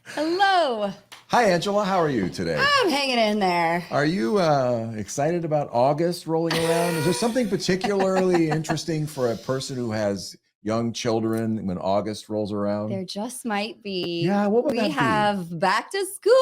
Hello. Hi, Angela. How are you today? I'm hanging in there. Are you excited about August rolling around? Is there something particularly interesting for a person who has young children when August rolls around? There just might be. Yeah, what would we that be? have back to school.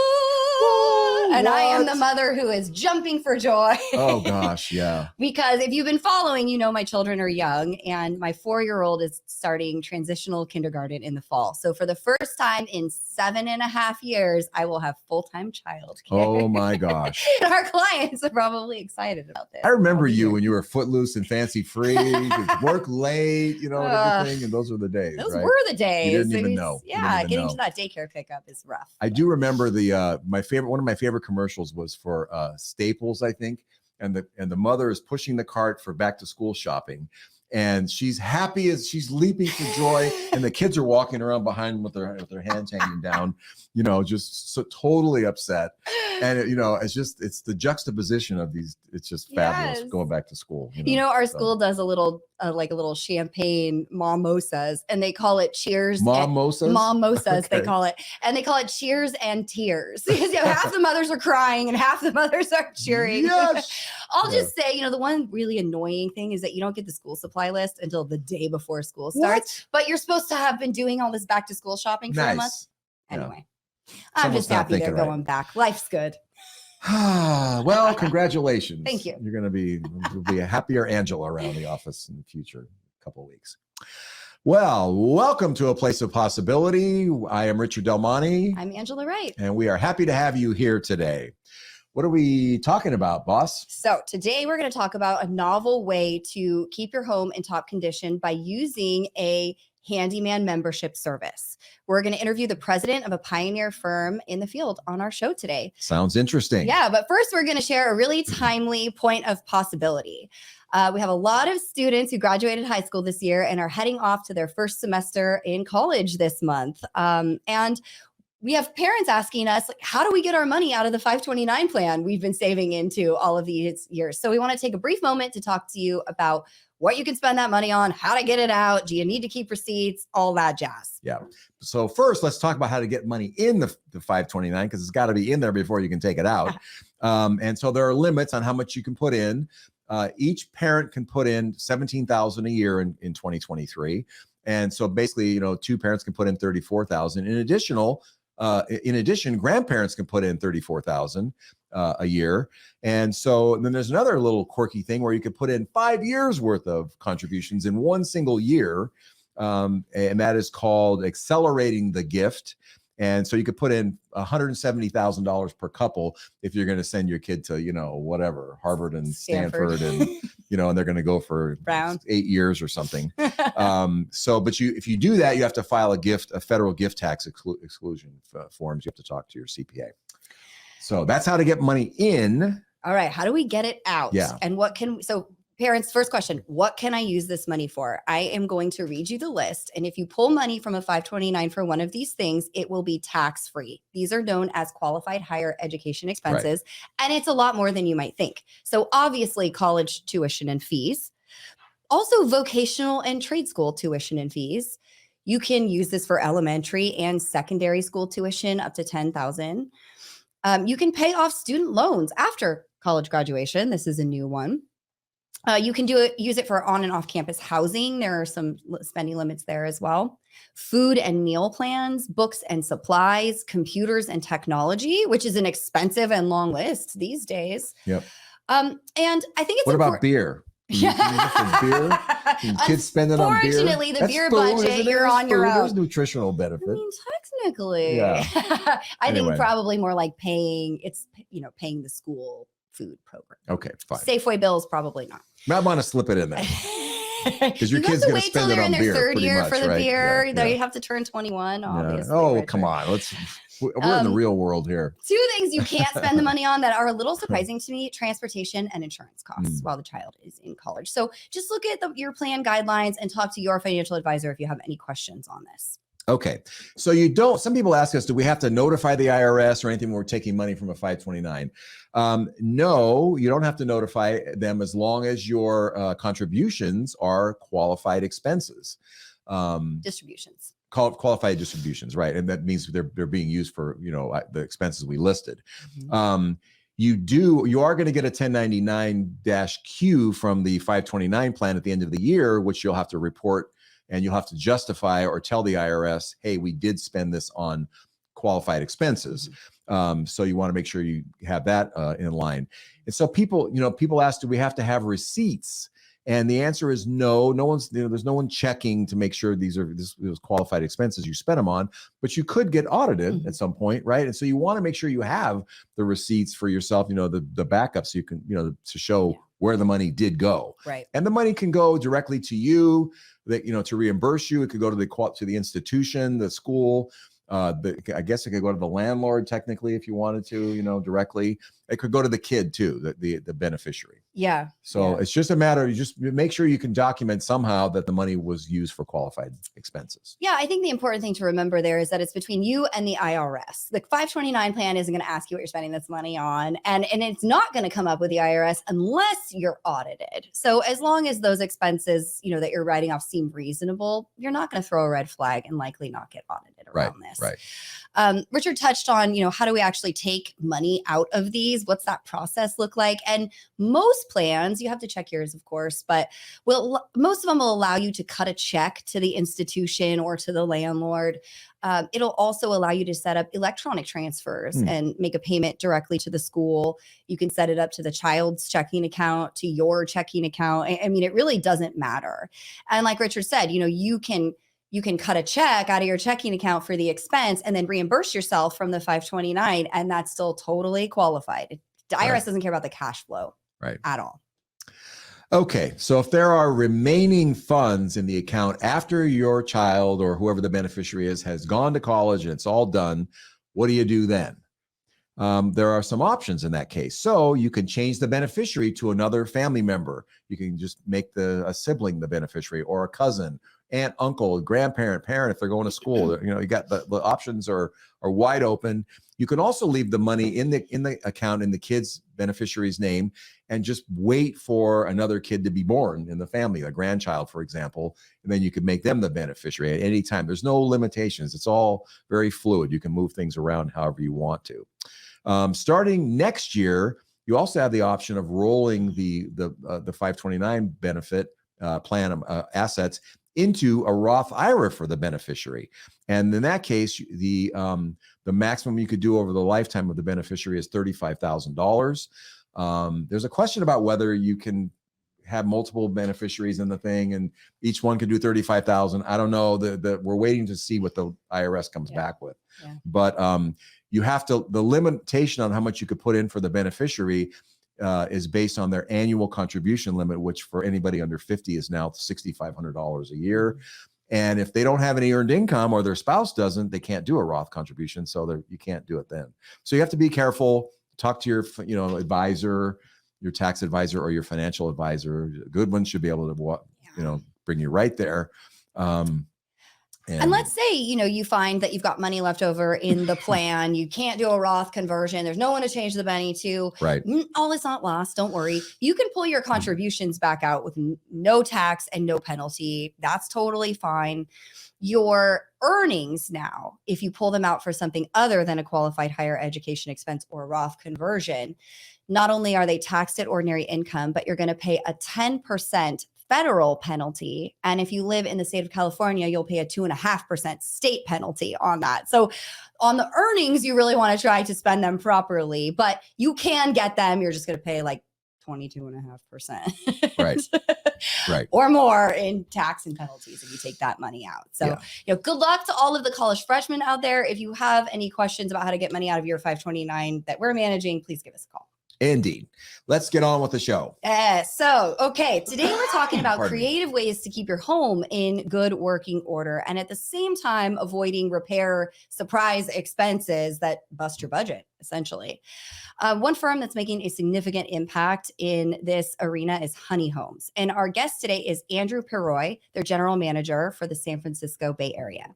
Whoa, and I am what? the mother who is jumping for joy. Oh, gosh, yeah. Because if you've been following, you know my children are young, and my 4-year-old is starting transitional kindergarten in the fall. So for the first time in 7.5 years, I will have full-time childcare. Oh, my gosh. And our clients are probably excited about this. I remember you when you were footloose and fancy free, you'd work late, and everything. And those were the days, Those right? were the days. You didn't even know. Yeah, getting to that daycare pickup is rough. I do remember one of my favorite commercials was for Staples, I think, and the mother is pushing the cart for back to school shopping, and she's happy as she's leaping for joy, and the kids are walking around behind with their hands hanging down, just so totally upset. And it's the juxtaposition of these. It's just fabulous. Yes. Going back to school. Our school does a little champagne mimosas, and they call it cheers. Mimosas, okay. They call it, and they call it cheers and tears because half the mothers are crying and half the mothers are cheering. Yes. I'll just say, the one really annoying thing is that you don't get the school supply list until the day before school starts. But you're supposed to have been doing all this back to school shopping for a month. Anyway. I'm just happy they're going back. Life's good. Well, congratulations. Thank you. You'll be a happier Angela around the office in the future couple of weeks. Well, welcome to A Place of Possibility. I am Richard Del Monte. I'm Angela Wright. And we are happy to have you here today. What are we talking about, boss? So today we're going to talk about a novel way to keep your home in top condition by using a handyman membership service. We're going to interview the president of a pioneer firm in the field on our show today. Sounds interesting. Yeah, but first we're going to share a really timely point of possibility. We have a lot of students who graduated high school this year and are heading off to their first semester in college this month. And we have parents asking us, how do we get our money out of the 529 plan we've been saving into all of these years? So we want to take a brief moment to talk to you about what you can spend that money on, how to get it out, do you need to keep receipts, all that jazz. Yeah. So first, let's talk about how to get money in the 529, because it's got to be in there before you can take it out. And so there are limits on how much you can put in. Each parent can put in $17,000 a year in 2023. And so basically, two parents can put in $34,000. In addition, grandparents can put in $34,000 a year. And so then there's another little quirky thing where you could put in 5 years worth of contributions in one single year. And that is called accelerating the gift. And so you could put in $170,000 per couple if you're going to send your kid to, whatever, Harvard and Stanford and, and they're going to go for Brown. 8 years or something. But if you do that, you have to file a federal gift tax exclusion forms. You have to talk to your CPA. So that's how to get money in. All right. How do we get it out? Yeah. And parents, first question, what can I use this money for? I am going to read you the list. And if you pull money from a 529 for one of these things, it will be tax-free. These are known as qualified higher education expenses. Right. And it's a lot more than you might think. So obviously college tuition and fees, also vocational and trade school tuition and fees. You can use this for elementary and secondary school tuition up to $10,000. You can pay off student loans after college graduation. This is a new one. You can use it for on and off campus housing. There are some spending limits there as well. Food and meal plans, books and supplies, computers and technology, which is an expensive and long list these days. Yep. And I think it's what about beer? Beer? Kids spending on beer? Unfortunately, the beer budget, you're on your own. There's nutritional benefit. I mean, technically, yeah. I think probably more like paying the school food program. Okay, fine. Safeway bills, probably not. Might want to slip it in there. Because your kid's going to spend it on beer. You have to wait till they're in their third year for the right? beer. Yeah. You have to turn 21, obviously. Oh, come on. We're in the real world here. Two things you can't spend the money on that are a little surprising to me: transportation and insurance costs while the child is in college. So just look at your plan guidelines and talk to your financial advisor if you have any questions on this. Okay. So some people ask us, do we have to notify the IRS or anything when we're taking money from a 529? No, you don't have to notify them as long as your contributions are qualified expenses. Distributions. qualified distributions, right? And that means they're being used for, the expenses we listed. Mhm. You are going to get a 1099-Q from the 529 plan at the end of the year, which you'll have to report, and you'll have to justify or tell the IRS, hey, we did spend this on qualified expenses. So you want to make sure you have that in line. And so people ask, do we have to have receipts? And the answer is no. No one's, there's no one checking to make sure these qualified expenses you spent them on, but you could get audited at some point, right? And so you want to make sure you have the receipts for yourself, the backup, so you can, to show where the money did go. Right. And the money can go directly to you, that, to reimburse you. It could go to the institution, the school. I guess it could go to the landlord technically if you wanted to, directly. It could go to the kid too, the beneficiary. Yeah. So it's just a matter of you just make sure you can document somehow that the money was used for qualified expenses. Yeah, I think the important thing to remember there is that it's between you and the IRS. The 529 plan isn't going to ask you what you're spending this money on, and it's not going to come up with the IRS unless you're audited. So as long as those expenses, that you're writing off seem reasonable, you're not going to throw a red flag and likely not get audited around this. Right. Richard touched on, how do we actually take money out of these? What's that process look like? And most plans, you have to check yours, of course, but most of them will allow you to cut a check to the institution or to the landlord. It'll also allow you to set up electronic transfers and make a payment directly to the school. You can set it up to the child's checking account, to your checking account. I mean, it really doesn't matter. And like Richard said, you can cut a check out of your checking account for the expense and then reimburse yourself from the 529, and that's still totally qualified. The IRS doesn't care about the cash flow at all. Okay, so if there are remaining funds in the account after your child or whoever the beneficiary is has gone to college and it's all done, what do you do then? There are some options in that case. So you can change the beneficiary to another family member. You can just make a sibling the beneficiary, or a cousin, aunt, uncle, grandparent, parent if they're going to school. You got the options are wide open. You can also leave the money in the account in the kid's beneficiary's name and just wait for another kid to be born in the family, a grandchild, for example, and then you could make them the beneficiary at any time. There's no limitations. It's all very fluid. You can move things around however you want to. Starting next year, you also have the option of rolling the 529 benefit plan assets into a Roth IRA for the beneficiary. And in that case, the maximum you could do over the lifetime of the beneficiary is $35,000. There's a question about whether you can have multiple beneficiaries in the thing and each one could do 35,000. I don't know. We're waiting to see what the IRS comes back with. Yeah. But you have to, the limitation on how much you could put in for the beneficiary is based on their annual contribution limit, which for anybody under 50 is now $6,500 a year. And if they don't have any earned income or their spouse doesn't, they can't do a Roth contribution. So you can't do it then. So you have to be careful. Talk to your advisor, your tax advisor, or your financial advisor. A good one should be able to bring you right there. And let's say, you find that you've got money left over in the plan. You can't do a Roth conversion. There's no one to change the money to. Right. All is not lost. Don't worry. You can pull your contributions back out with no tax and no penalty. That's totally fine. Your earnings now, if you pull them out for something other than a qualified higher education expense or Roth conversion, not only are they taxed at ordinary income, but you're going to pay a 10% federal penalty. And if you live in the state of California, you'll pay a 2.5% state penalty on that. So on the earnings, you really want to try to spend them properly, but you can get them. You're just going to pay like 22.5%. Right. Or more in tax and penalties if you take that money out. So, good luck to all of the college freshmen out there. If you have any questions about how to get money out of your 529 that we're managing, please give us a call. Indeed. Let's get on with the show. Today we're talking about creative ways to keep your home in good working order and at the same time avoiding repair surprise expenses that bust your budget, essentially. One firm that's making a significant impact in this arena is Honey Homes. And our guest today is Andrew Perroy, their general manager for the San Francisco Bay Area.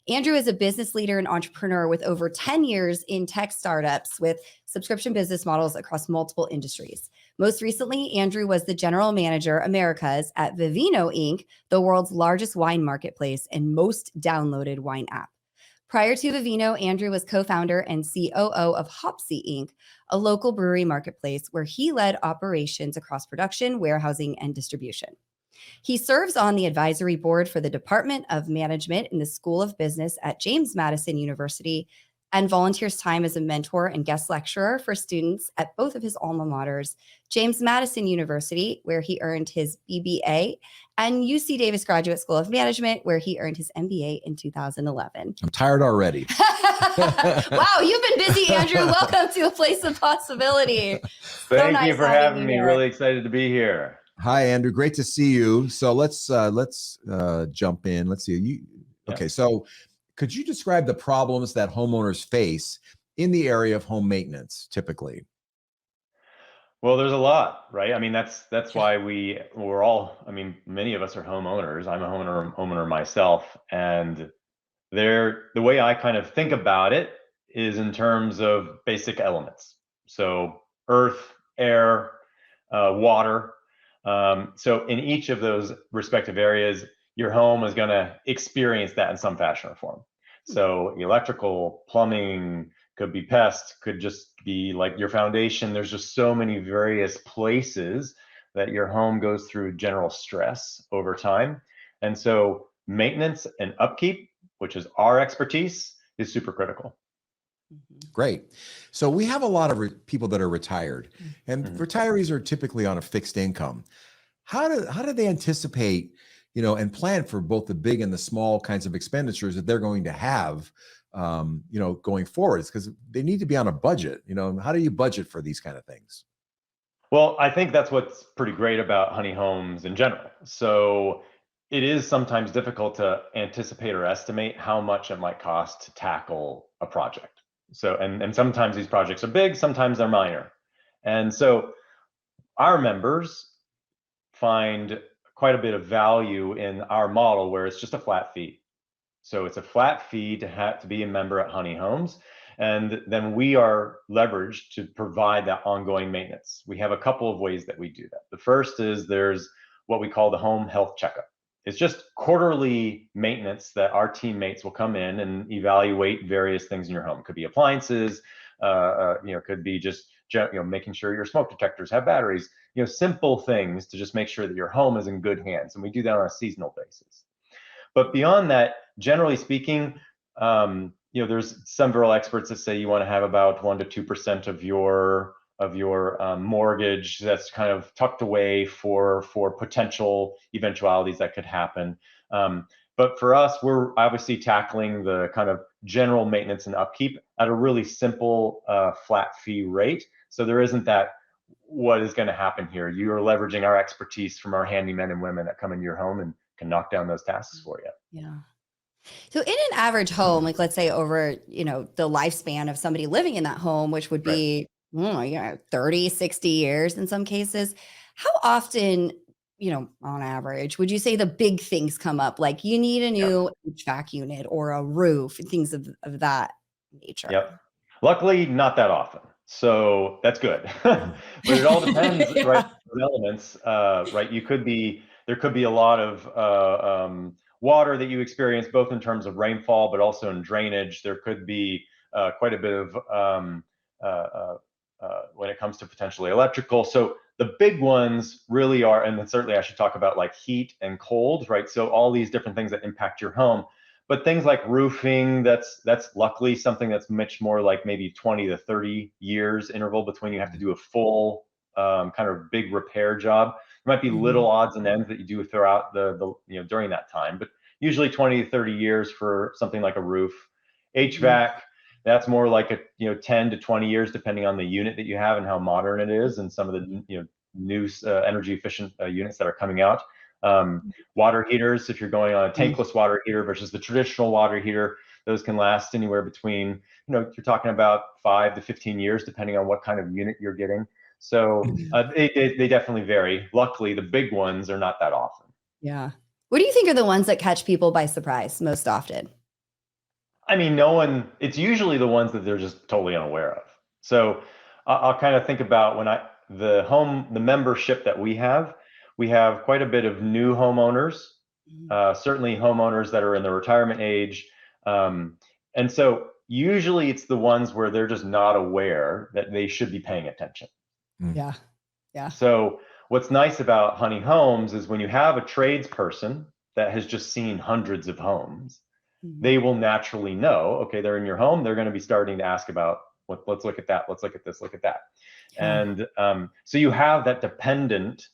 Andrew is a business leader and entrepreneur with over 10 years in tech startups with subscription business models across multiple industries. Most recently, Andrew was the general manager Americas at Vivino Inc., the world's largest wine marketplace and most downloaded wine app. Prior to Vivino, Andrew was co-founder and COO of Hopsy Inc., a local brewery marketplace where he led operations across production, warehousing, and distribution. He serves on the advisory board for the Department of Management in the School of Business at James Madison University and volunteers time as a mentor and guest lecturer for students at both of his alma maters, James Madison University, where he earned his BBA, and UC Davis Graduate School of Management, where he earned his MBA in 2011. I'm tired already. Wow, you've been busy, Andrew. Welcome to A Place of Possibility. Thank you for having me. Really excited to be here. Hi, Andrew. Great to see you. So let's jump in. Let's see. Okay, so could you describe the problems that homeowners face in the area of home maintenance typically? Well, there's a lot, right? I mean, that's why we're all, I mean, many of us are homeowners. I'm a homeowner myself. And the way I kind of think about it is in terms of basic elements. So earth, air, water. So in each of those respective areas, your home is going to experience that in some fashion or form. So electrical, plumbing, could be pest, could just be like your foundation. There's just so many various places that your home goes through general stress over time. And so maintenance and upkeep, which is our expertise, is super critical. Great. So we have a lot of people that are retired, and retirees are typically on a fixed income. How do they anticipate, and plan for both the big and the small kinds of expenditures that they're going to have, going forward? Because they need to be on a budget. How do you budget for these kind of things? Well, I think that's what's pretty great about Honey Homes in general. So it is sometimes difficult to anticipate or estimate how much it might cost to tackle a project. So, and sometimes these projects are big, sometimes they're minor. And so our members find quite a bit of value in our model where it's just a flat fee. So it's a flat fee to be a member at Honey Homes. And then we are leveraged to provide that ongoing maintenance. We have a couple of ways that we do that. The first is there's what we call the home health checkup. It's just quarterly maintenance that our teammates will come in and evaluate various things in your home. It could be appliances, could be just making sure your smoke detectors have batteries, simple things to just make sure that your home is in good hands. And we do that on a seasonal basis. But beyond that, generally speaking, there's several experts that say you want to have about 1 to 2% of your mortgage that's kind of tucked away for potential eventualities that could happen. But for us, we're obviously tackling the kind of general maintenance and upkeep at a really simple flat fee rate. So there isn't that what is going to happen here. You are leveraging our expertise from our handymen and women that come into your home and can knock down those tasks for you. Yeah. So in an average home, like let's say over, the lifespan of somebody living in that home, which would be 30, 60 years in some cases, how often, on average, would you say the big things come up? Like you need a new HVAC unit or a roof and things of that nature? Yep. Luckily, not that often. So that's good. But it all depends, right? The elements, right? There could be a lot of water that you experience, both in terms of rainfall, but also in drainage. There could be quite a bit of when it comes to potentially electrical. So the big ones really are, and then certainly I should talk about like heat and cold, right? So all these different things that impact your home. But things like roofing, that's luckily something that's much more like maybe 20 to 30 years interval between you have to do a full kind of big repair job. There might be little odds and ends that you do throughout the during that time, but usually 20 to 30 years for something like a roof. HVAC, that's more like a 10 to 20 years depending on the unit that you have and how modern it is and some of the new energy efficient units that are coming out. Water heaters, if you're going on a tankless water heater versus the traditional water heater, those can last anywhere between, you're talking about 5 to 15 years, depending on what kind of unit you're getting. So they definitely vary. Luckily, the big ones are not that often. Yeah. What do you think are the ones that catch people by surprise most often? I mean, it's usually the ones that they're just totally unaware of. So I'll kind of think about the membership that we have quite a bit of new homeowners, certainly homeowners that are in the retirement age. And so usually it's the ones where they're just not aware that they should be paying attention. Yeah. Yeah. So what's nice about Honey Homes is when you have a tradesperson that has just seen hundreds of homes, they will naturally know, okay, they're in your home. They're going to be starting to ask about, let's look at that. Let's look at this, look at that. Yeah. And so you have that dependent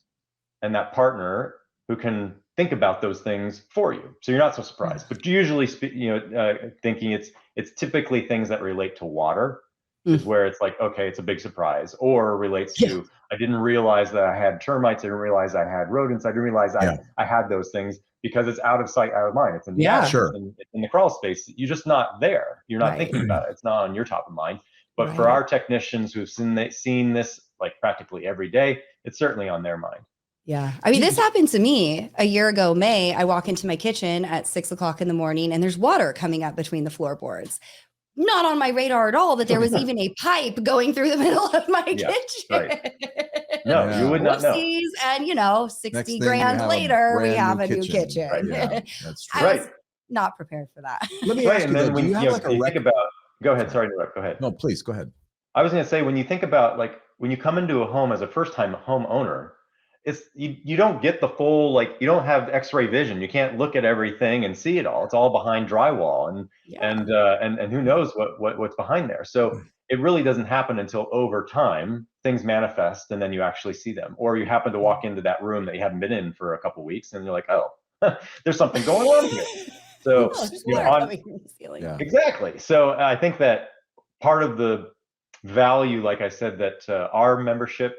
and that partner who can think about those things for you. So you're not so surprised, but usually, thinking it's typically things that relate to water is where it's like, okay, it's a big surprise, or relates to, I didn't realize that I had termites. I didn't realize I had rodents. I didn't realize I had those things, because it's out of sight, out of mind. It's in the attic, it's in the crawl space. You're just not there. You're not thinking about it. It's not on your top of mind. But for our technicians who've seen this like practically every day, it's certainly on their mind. Yeah. I mean, this happened to me a year ago, May. I walk into my kitchen at 6 o'clock in the morning and there's water coming up between the floorboards. Not on my radar at all that there was even a pipe going through the middle of my kitchen. Right. No, you would not know. And 60 grand later, we have a new kitchen. Right. Yeah, that's true. I was not prepared for that. Let me ask you, though, do you have like a think about, go ahead. Sorry, go ahead. No, please go ahead. I was going to say, when you think about, like, when you come into a home as a first-time homeowner, it's you don't get the full, like, you don't have X-ray vision. You can't look at everything and see it all. It's all behind drywall, and who knows what's behind there. So it really doesn't happen until over time things manifest, and then you actually see them. Or you happen to walk into that room that you haven't been in for a couple of weeks, and you're like, oh, there's something going on here. So exactly. So I think that part of the value, like I said, that our membership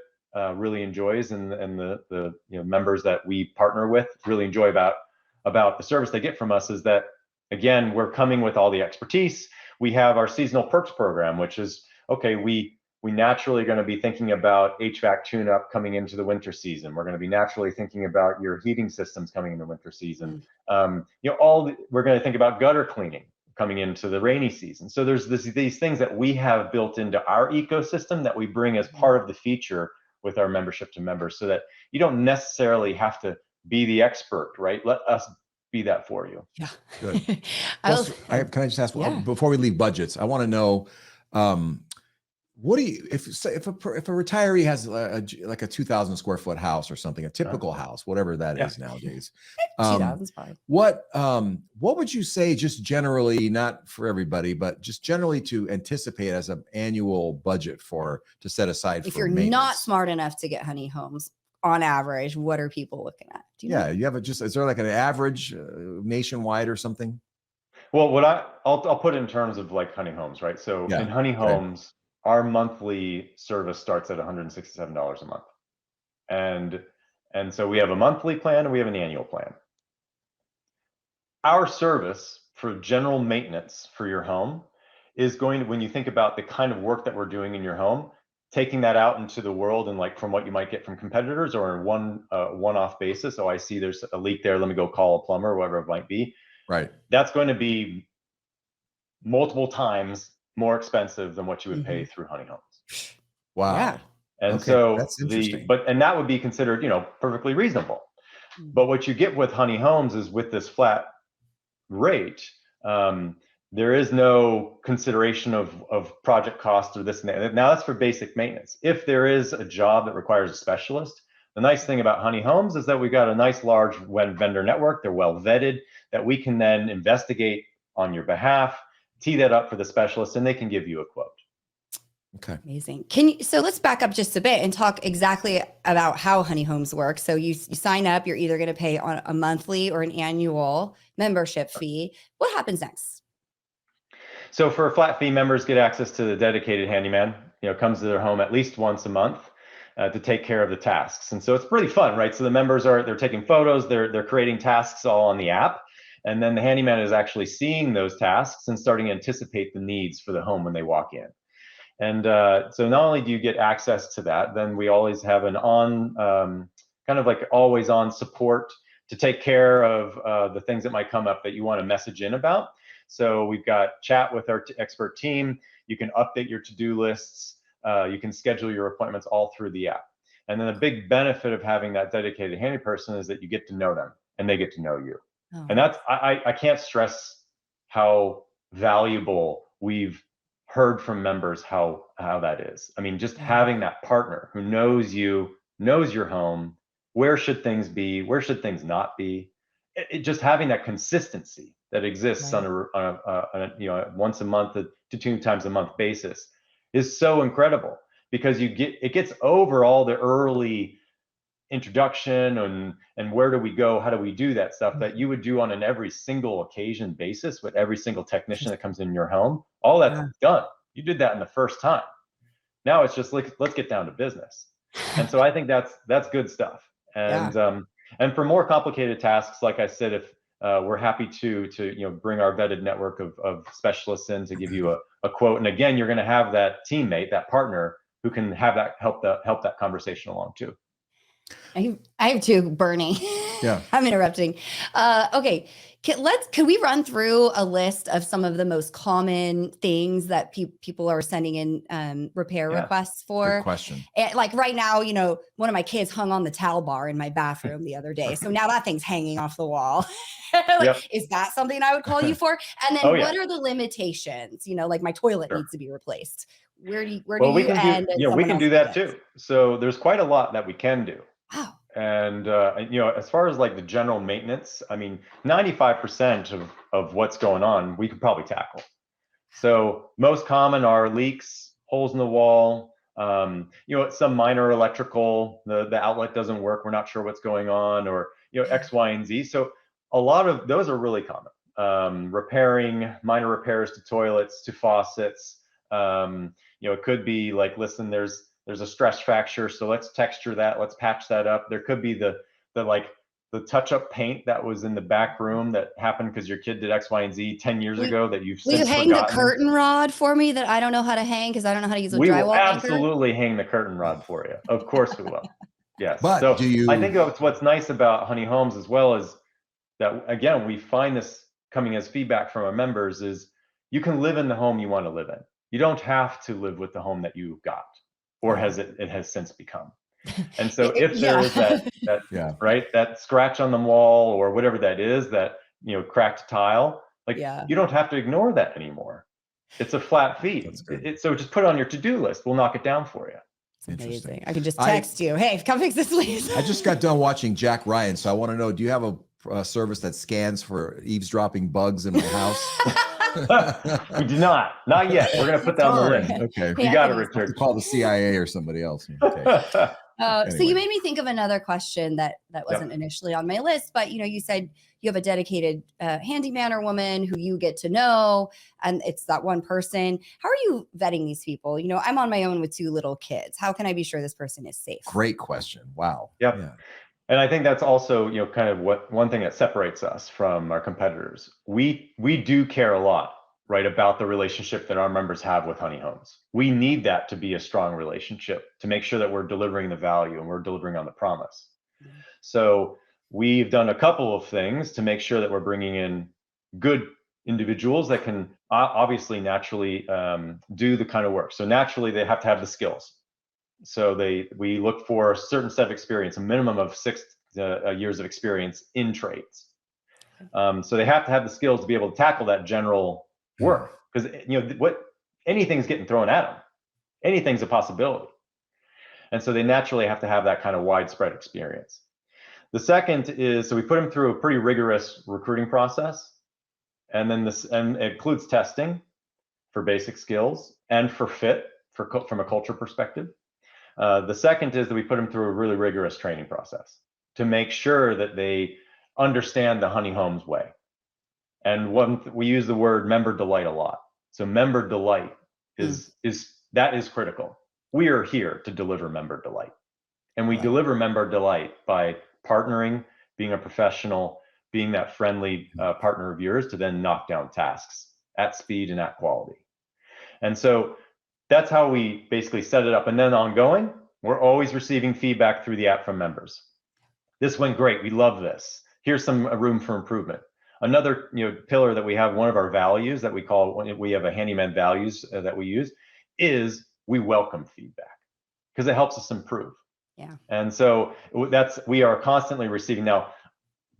really enjoys, and the members that we partner with really enjoy about the service they get from us, is that, again, we're coming with all the expertise. We have our seasonal perks program, which is, okay, we naturally going to be thinking about HVAC tune-up coming into the winter season. We're going to be naturally thinking about your heating systems coming in the winter season. We're going to think about gutter cleaning coming into the rainy season. So there's these things that we have built into our ecosystem that we bring as part of the feature with our membership to members, so that you don't necessarily have to be the expert, right? Let us be that for you. Yeah. Good. Can I just ask, before we leave budgets, I want to know, what do you, if a retiree has like a 2,000 square foot house or something, a typical house, whatever that is nowadays, 2,000 is fine. what would you say, just generally, not for everybody, but just generally, to anticipate as an annual budget to set aside for if you're maintenance? Not smart enough to get Honey Homes, on average, what are people looking at? Do you know? You have is there like an average nationwide or something? Well, I'll put it in terms of like Honey Homes, right? So in Honey Homes, our monthly service starts at $167 a month. And so we have a monthly plan and we have an annual plan. Our service for general maintenance for your home is going to, when you think about the kind of work that we're doing in your home, taking that out into the world, and like from what you might get from competitors, or in one-off basis. Oh, I see there's a leak there. Let me go call a plumber, whatever it might be. Right. That's going to be multiple times more expensive than what you would pay through Honey Homes. Wow. Yeah. And so that's interesting. And that would be considered, perfectly reasonable. But what you get with Honey Homes is, with this flat rate, there is no consideration of project cost or this and that. Now that's for basic maintenance. If there is a job that requires a specialist, the nice thing about Honey Homes is that we've got a nice large vendor network. They're well vetted, that we can then investigate on your behalf, tee that up for the specialist, and they can give you a quote. Okay. Amazing. So let's back up just a bit and talk exactly about how Honey Homes work. So you sign up, you're either going to pay on a monthly or an annual membership fee. What happens next? So for flat fee members, get access to the dedicated handyman, comes to their home at least once a month to take care of the tasks. And so it's pretty fun, right? So the members they're taking photos, they're creating tasks all on the app. And then the handyman is actually seeing those tasks and starting to anticipate the needs for the home when they walk in. And so not only do you get access to that, then we always have an kind of like always on support to take care of the things that might come up that you want to message in about. So we've got chat with our expert team. You can update your to-do lists. You can schedule your appointments all through the app. And then the big benefit of having that dedicated handy person is that you get to know them and they get to know you. Oh, And that's, I can't stress how valuable we've heard from members how that is. I mean, just having that partner who knows you, knows your home, where should things be, where should things not be. Just having that consistency that exists on a once a month to 2 times a month basis is so incredible, because it gets over all the early introduction and where do we go, how do we do that stuff that you would do on an every single occasion basis with every single technician that comes in your home. All that's done. You did that in the first time. Now it's just like, let's get down to business. And so I think that's good stuff. And for more complicated tasks, like I said, if we're happy to bring our vetted network of specialists in to give you a quote. And again, you're going to have that teammate, that partner who can have that help that conversation along too. I have two, Bernie. Yeah. I'm interrupting. Okay. Can we run through a list of some of the most common things that people are sending in repair requests for? Good question. And like right now, one of my kids hung on the towel bar in my bathroom the other day. So now that thing's hanging off the wall. Is that something I would call you for? And then what are the limitations? Like my toilet needs to be replaced. Where do you end? We can do that too. So there's quite a lot that we can do. Wow. And as far as like the general maintenance, I mean, 95% of what's going on, we could probably tackle. So most common are leaks, holes in the wall, some minor electrical, the outlet doesn't work, we're not sure what's going on, or X, Y, and Z. So a lot of those are really common. Repairing, minor repairs to toilets, to faucets. It could be like, listen, there's a stress fracture, so let's texture that, let's patch that up. There could be the touch-up paint that was in the back room that happened because your kid did X, Y, and Z 10 years ago that you've since forgotten. Will you hang the curtain rod for me that I don't know how to hang because I don't know how to use a drywall We will anchor? absolutely hang the curtain rod for you. Of course we will. Yes. But so I think what's nice about Honey Homes as well is that, again, we find this coming as feedback from our members is you can live in the home you want to live in. You don't have to live with the home that you got, or it has since become. And so if there is that scratch on the wall or whatever that is, that cracked tile, you don't have to ignore that anymore. It's a flat fee. So just put it on your to-do list. We'll knock it down for you. Amazing. I can just text you, hey, come fix this, please. I just got done watching Jack Ryan, so I want to know, do you have a service that scans for eavesdropping bugs in my house? We do not yet. We're going to put that on the list. Okay. You got to return. Call the CIA or somebody else. Okay. So you made me think of another question that wasn't initially on my list, but you said you have a dedicated handyman or woman who you get to know, and it's that one person. How are you vetting these people? I'm on my own with 2 little kids. How can I be sure this person is safe? Great question. Wow. Yep. Yeah. And I think that's also, kind of one thing that separates us from our competitors. We do care a lot, right, about the relationship that our members have with Honey Homes. We need that to be a strong relationship to make sure that we're delivering the value and we're delivering on the promise. Mm-hmm. So we've done a couple of things to make sure that we're bringing in good individuals that can obviously naturally do the kind of work. So naturally they have to have the skills. So we look for a certain set of experience, a minimum of 6 years of experience in trades. So they have to have the skills to be able to tackle that general work, because anything's getting thrown at them. Anything's a possibility. And so they naturally have to have that kind of widespread experience. The second is, so we put them through a pretty rigorous recruiting process, and then it includes testing for basic skills and for fit from a culture perspective. The second is that we put them through a really rigorous training process to make sure that they understand the Honey Homes way. And we use the word member delight a lot. So member delight is critical. We are here to deliver member delight. And we deliver member delight by partnering, being a professional, being that friendly partner of yours to then knock down tasks at speed and at quality. And so that's how we basically set it up. And then ongoing, we're always receiving feedback through the app from members. This went great. We love this. Here's some room for improvement. Another pillar that we have, one of our values that we have a handyman values that we use, is we welcome feedback because it helps us improve. Yeah. And so we are constantly receiving. Now,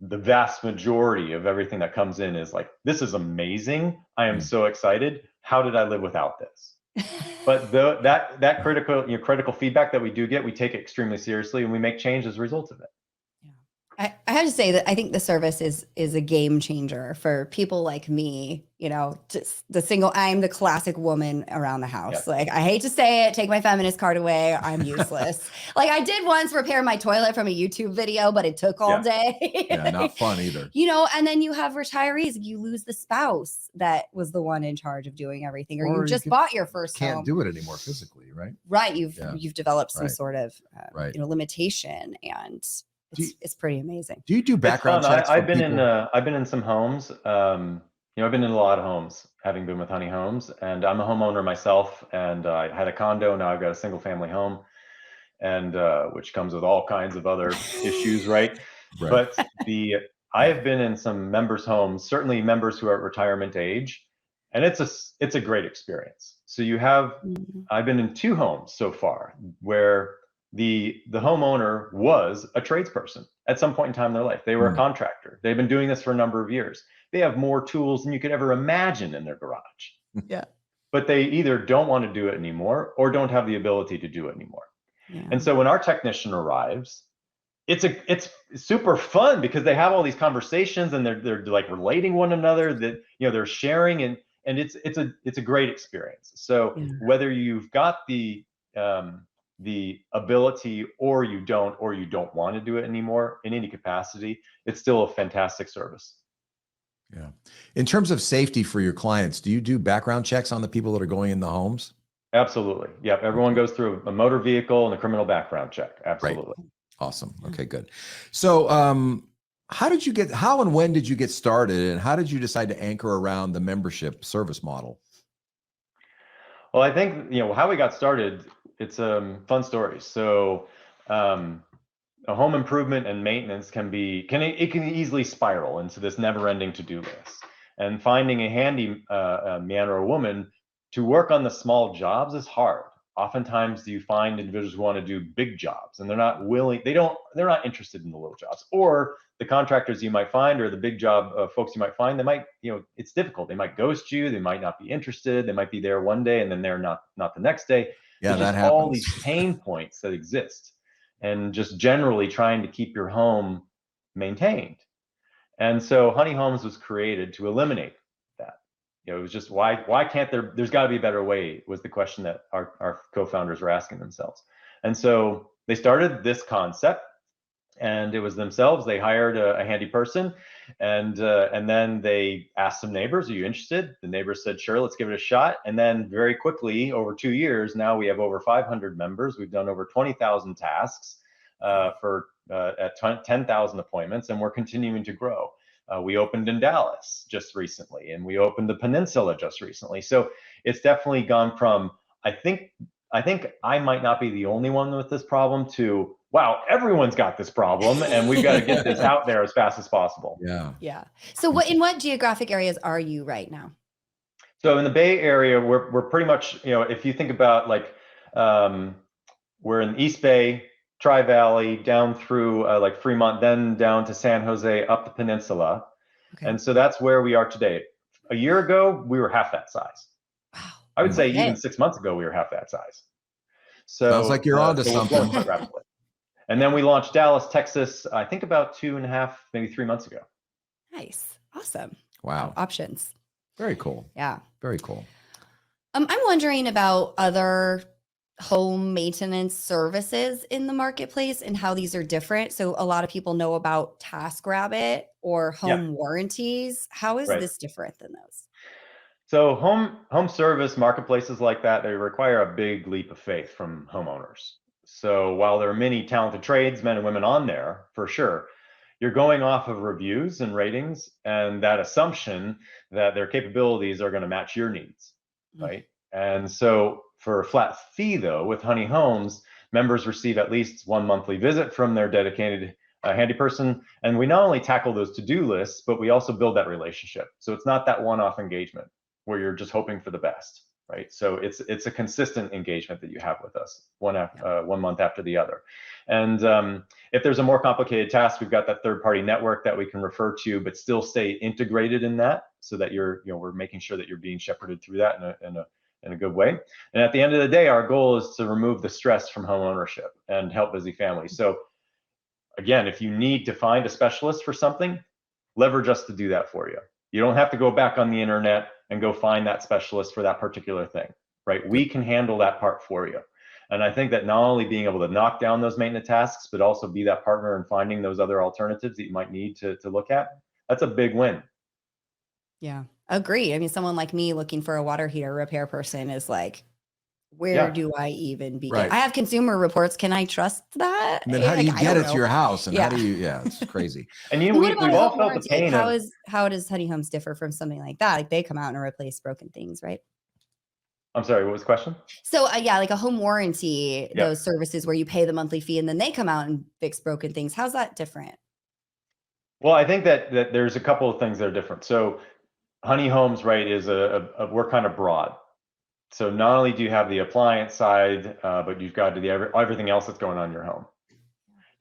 the vast majority of everything that comes in is like, this is amazing. I am so excited. How did I live without this? But that critical feedback that we do get, we take it extremely seriously, and we make change as a result of it. I have to say that I think the service is a game changer for people like me, you know, just I'm the classic woman around the house. Yep. Like, I hate to say it, take my feminist card away, I'm useless. Like, I did once repair my toilet from a YouTube video, but it took all day. Yeah, not fun either. You know, and then you have retirees, you lose the spouse that was the one in charge of doing everything, or you just bought your first home. Can't do it anymore physically, right? Right. You've developed some sort of right. limitation, and it's pretty amazing. Do you do background checks? I've been in some homes. I've been in a lot of homes, having been with Honey Homes, and I'm a homeowner myself. And I had a condo. Now I've got a single family home, and which comes with all kinds of other issues, right? But I have been in some members' homes, certainly members who are at retirement age, and it's a great experience. So I've been in 2 homes so far where the homeowner was a tradesperson at some point in time in their life. They were a contractor. They've been doing this for a number of years. They have more tools than you could ever imagine in their garage. Yeah. But they either don't want to do it anymore or don't have the ability to do it anymore. Yeah. And so when our technician arrives, it's super fun because they have all these conversations, and they're like relating one another, that they're sharing, and it's a great experience. So whether you've got the ability or you don't want to do it anymore in any capacity, it's still a fantastic service. Yeah. In terms of safety for your clients, do you do background checks on the people that are going in the homes? Absolutely. Yep. Everyone goes through a motor vehicle and a criminal background check. Absolutely. Right. Awesome. Okay, good. So how and when did you get started, and how did you decide to anchor around the membership service model? Well, I think, how we got started, it's a fun story. So a home improvement and maintenance can easily spiral into this never-ending to-do list. And finding a handy man or a woman to work on the small jobs is hard. Oftentimes you find individuals who want to do big jobs, and they're not interested in the little jobs. Or the contractors you might find, or the big job folks you might find, they might, it's difficult. They might ghost you. They might not be interested. They might be there one day and then they're not the next day. Yeah, that happens. All these pain points that exist, and just generally trying to keep your home maintained. And so Honey Homes was created to eliminate that. It was just, why can't there's got to be a better way, was the question that our co-founders were asking themselves. And so they started this concept, and it was themselves. They hired a handy person, and then they asked some neighbors, "Are you interested?" The neighbors said, "Sure, let's give it a shot." And then very quickly, over 2 years, now we have over 500 members. We've done over 20,000 tasks at 10,000 appointments, and we're continuing to grow. We opened in Dallas just recently, and we opened the Peninsula just recently. So it's definitely gone from, I think I might not be the only one with this problem, to, wow, everyone's got this problem, and we've got to get this out there as fast as possible. Yeah. Yeah. So in what geographic areas are you right now? So in the Bay Area, we're pretty much, if you think about like, we're in East Bay, Tri-Valley, down through like Fremont, then down to San Jose, up the peninsula. Okay. And so that's where we are today. A year ago, we were half that size. Wow. I would say even 6 months ago, we were half that size. So sounds like you're onto something. Quite rapidly. And then we launched Dallas, Texas, I think about 2.5, maybe 3 months ago. Nice. Awesome. Wow. Options. Very cool. Yeah. Very cool. I'm wondering about other home maintenance services in the marketplace and how these are different. So a lot of people know about Taskrabbit or home warranties. How is this different than those? So home service marketplaces like that, they require a big leap of faith from homeowners. So while there are many talented tradesmen and women on there, for sure, you're going off of reviews and ratings and that assumption that their capabilities are going to match your needs, right? And so for a flat fee, though, with Honey Homes, members receive at least one monthly visit from their dedicated handy person. And we not only tackle those to-do lists, but we also build that relationship. So it's not that one-off engagement where you're just hoping for the best. right? So it's a consistent engagement that you have with us, one month after the other. And if there's a more complicated task, we've got that third-party network that we can refer to, but still stay integrated in that, so that we're making sure that you're being shepherded through that in a good way. And at the end of the day, our goal is to remove the stress from home ownership and help busy families. So again, if you need to find a specialist for something, leverage us to do that for you. You don't have to go back on the internet and go find that specialist for that particular thing, right? We can handle that part for you. And I think that not only being able to knock down those maintenance tasks, but also be that partner in finding those other alternatives that you might need to look at, that's a big win. Yeah, agree. I mean, someone like me looking for a water heater repair person is like, where do I even begin? Right. I have consumer reports. Can I trust that? And then how do you get it to your house? And how Yeah. do you, it's crazy. And What about we've a all home felt the warranty? pain Like, of, how does Honey Homes differ from something like that? Like they come out and replace broken things, right? I'm sorry, what was the question? So yeah, like a home warranty, Yeah. those services where you pay the monthly fee and then they come out and fix broken things. How's that different? Well, I think that there's a couple of things that are different. So Honey Homes, right, is we're kind of broad. So not only do you have the appliance side, but you've got everything else that's going on in your home.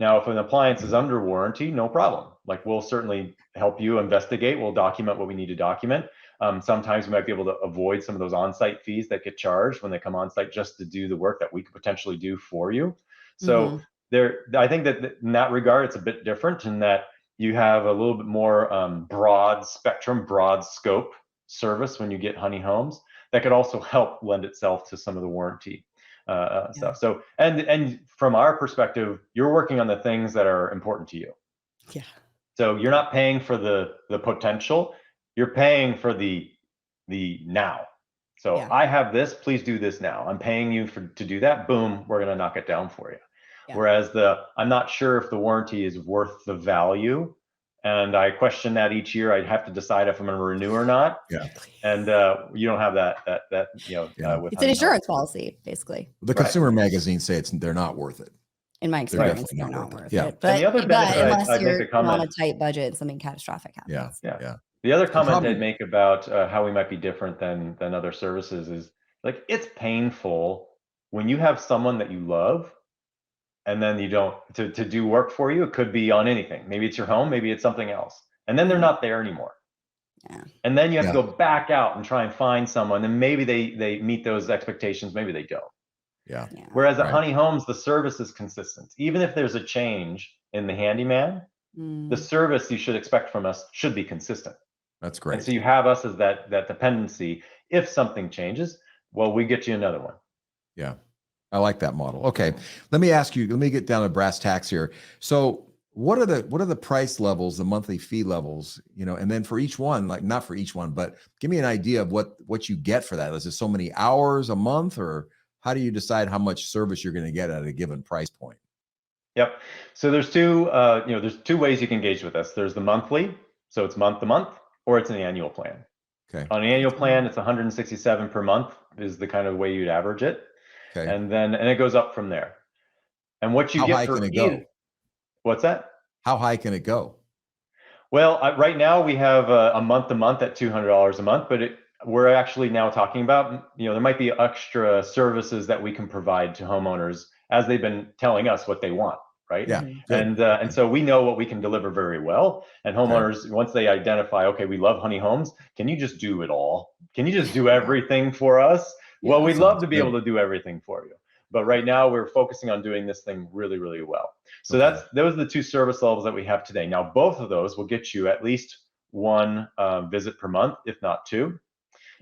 Now, if an appliance is under warranty, no problem. Like we'll certainly help you investigate. We'll document what we need to document. Sometimes we might be able to avoid some of those on-site fees that get charged when they come on site just to do the work that we could potentially do for you. So I think that in that regard, it's a bit different in that you have a little bit more broad spectrum, broad scope service when you get Honey Homes that could also help lend itself to some of the warranty stuff. So, and from our perspective, you're working on the things that are important to you. Yeah. So you're not paying for the potential, you're paying for the now. So I have this, please do this now. I'm paying you to do that. Boom, we're going to knock it down for you. Yeah. Whereas I'm not sure if the warranty is worth the value. And I question that each year. I'd have to decide if I'm going to renew or not. Yeah. And you don't have that with it's an insurance policy, basically. The consumer magazines say they're not worth it. In my experience, they're not worth it. But, and the other benefit unless you're on a tight budget and something catastrophic happens. Yeah. The other comment I'd make about how we might be different than other services is like, it's painful when you have someone that you love and then you don't to do work for you. It could be on anything. Maybe it's your home, maybe it's something else. And then they're not there anymore. Yeah. And then you have to go back out and try and find someone, and maybe they meet those expectations, maybe they don't. Yeah. Whereas at Honey Homes, the service is consistent. Even if there's a change in the handyman, the service you should expect from us should be consistent. That's great. And so you have us as that dependency. If something changes, well, we get you another one. Yeah. I like that model. Okay. Let me ask you, let me get down to brass tacks here. So what are the price levels, the monthly fee levels, and then for each one, like not for each one, but give me an idea of what you get for that. Is it so many hours a month, or how do you decide how much service you're going to get at a given price point? Yep. So there's there's two ways you can engage with us. There's the monthly, so it's month to month, or it's an annual plan. Okay. On an annual plan, it's 167 per month is the kind of way you'd average it. Okay. And it goes up from there. And what you get for you, what's that? How high can it go? Well, right now we have a month to month at $200 a month, but we're actually now talking about, there might be extra services that we can provide to homeowners as they've been telling us what they want. Right. Yeah. And so we know what we can deliver very well. And homeowners, once they identify, okay, we love Honey Homes. Can you just do it all? Can you just do everything for us? Well, we'd love to be able to do everything for you. But right now we're focusing on doing this thing really, really well. So those are the two service levels that we have today. Now, both of those will get you at least one visit per month, if not two.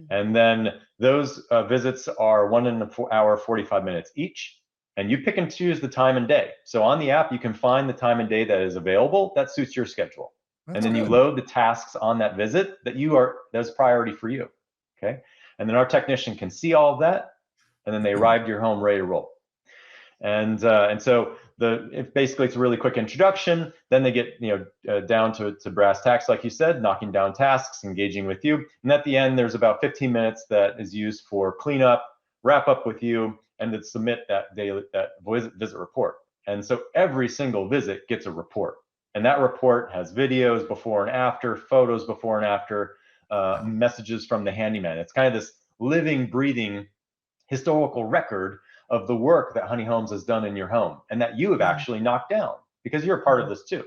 And then those visits are 1 hour, 45 minutes each. And you pick and choose the time and day. So on the app, you can find the time and day that is available that suits your schedule. And then you load the tasks on that visit that's priority for you. Okay. And then our technician can see all of that. And then they arrive to your home ready to roll. And so basically it's a really quick introduction. Then they get down to brass tacks, like you said, knocking down tasks, engaging with you. And at the end, there's about 15 minutes that is used for cleanup, wrap up with you, and to submit that visit report. And so every single visit gets a report. And that report has videos before and after, photos before and after, messages from the handyman. It's kind of this living, breathing historical record of the work that Honey Homes has done in your home and that you have actually knocked down, because you're a part of this too.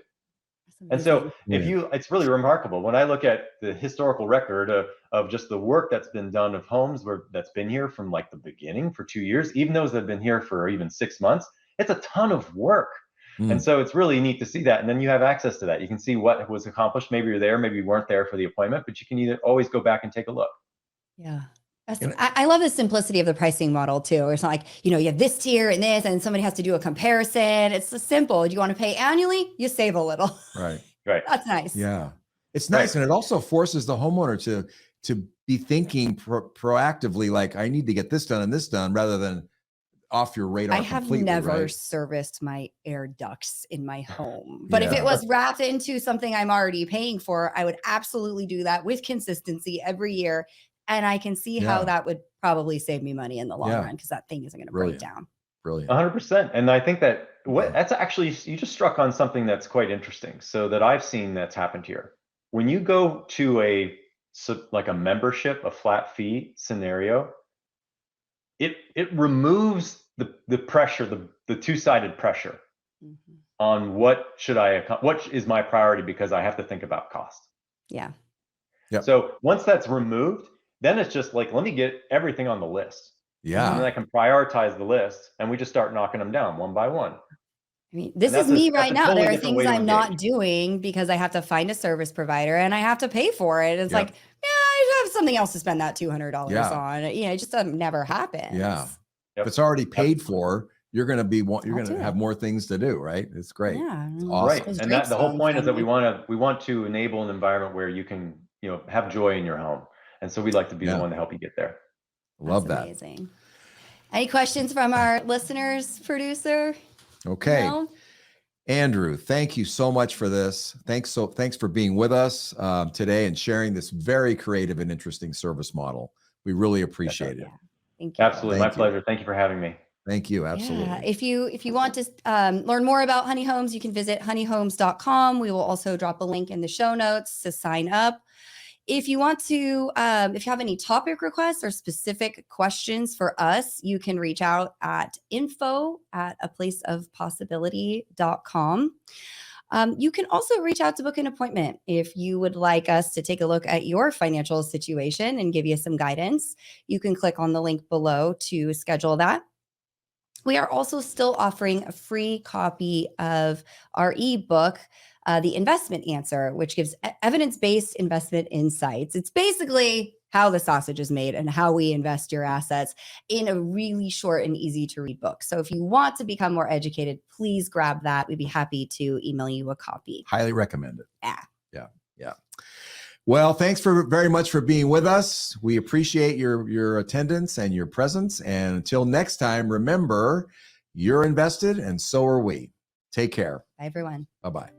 And so it's really remarkable when I look at the historical record of just the work that's been done of homes that's been here from like the beginning for 2 years, even those that have been here for even 6 months. It's a ton of work. And so it's really neat to see that. And then you have access to that. You can see what was accomplished. Maybe you're there, maybe you weren't there for the appointment, but you can either always go back and take a look. Yeah. I love the simplicity of the pricing model too. It's not like, you have this tier and this, and somebody has to do a comparison. It's so simple. Do you want to pay annually? You save a little. Right. That's nice. Yeah. It's nice. And it also forces the homeowner to be thinking proactively, like, I need to get this done and this done, rather than off your radar. I have never serviced my air ducts in my home, but if it was wrapped into something I'm already paying for, I would absolutely do that with consistency every year. And I can see how that would probably save me money in the long run, because that thing isn't going to break down. Brilliant. 100%. And I think that that's actually, you just struck on something that's quite interesting. So that I've seen that's happened here. When you go to a membership, a flat fee scenario, it removes the pressure, the two-sided pressure on what is my priority, because I have to think about cost. Yeah. Yep. So once that's removed, then it's just like, let me get everything on the list. Yeah. And then I can prioritize the list, and we just start knocking them down one by one. I mean, this is me right now. There are things I'm not doing because I have to find a service provider and I have to pay for it. It's like, I have something else to spend that $200 on. It just doesn't never happen. Yeah. If it's already paid for, you're going to have more things to do, right? It's great. Yeah. It's awesome. Right. And the whole point is that we want to enable an environment where you can, have joy in your home. And so we'd like to be the one to help you get there. Love that. Amazing. Any questions from our listeners, producer? Okay. No? Andrew, thank you so much for this. Thanks for being with us today and sharing this very creative and interesting service model. We really appreciate it. Thank you. Absolutely. My pleasure. Thank you for having me. Thank you. Absolutely. Yeah. If you want to learn more about Honey Homes, you can visit honeyhomes.com. We will also drop a link in the show notes to sign up. If you want to, if you have any topic requests or specific questions for us, you can reach out at info@aplaceofpossibility.com. You can also reach out to book an appointment if you would like us to take a look at your financial situation and give you some guidance. You can click on the link below to schedule that. We are also still offering a free copy of our ebook, The Investment Answer, which gives evidence-based investment insights. It's basically how the sausage is made and how we invest your assets in a really short and easy to read book. So if you want to become more educated, please grab that. We'd be happy to email you a copy. Highly recommend it. Yeah. Well, thanks very much for being with us. We appreciate your attendance and your presence. And until next time, remember, you're invested and so are we. Take care. Bye, everyone. Bye-bye.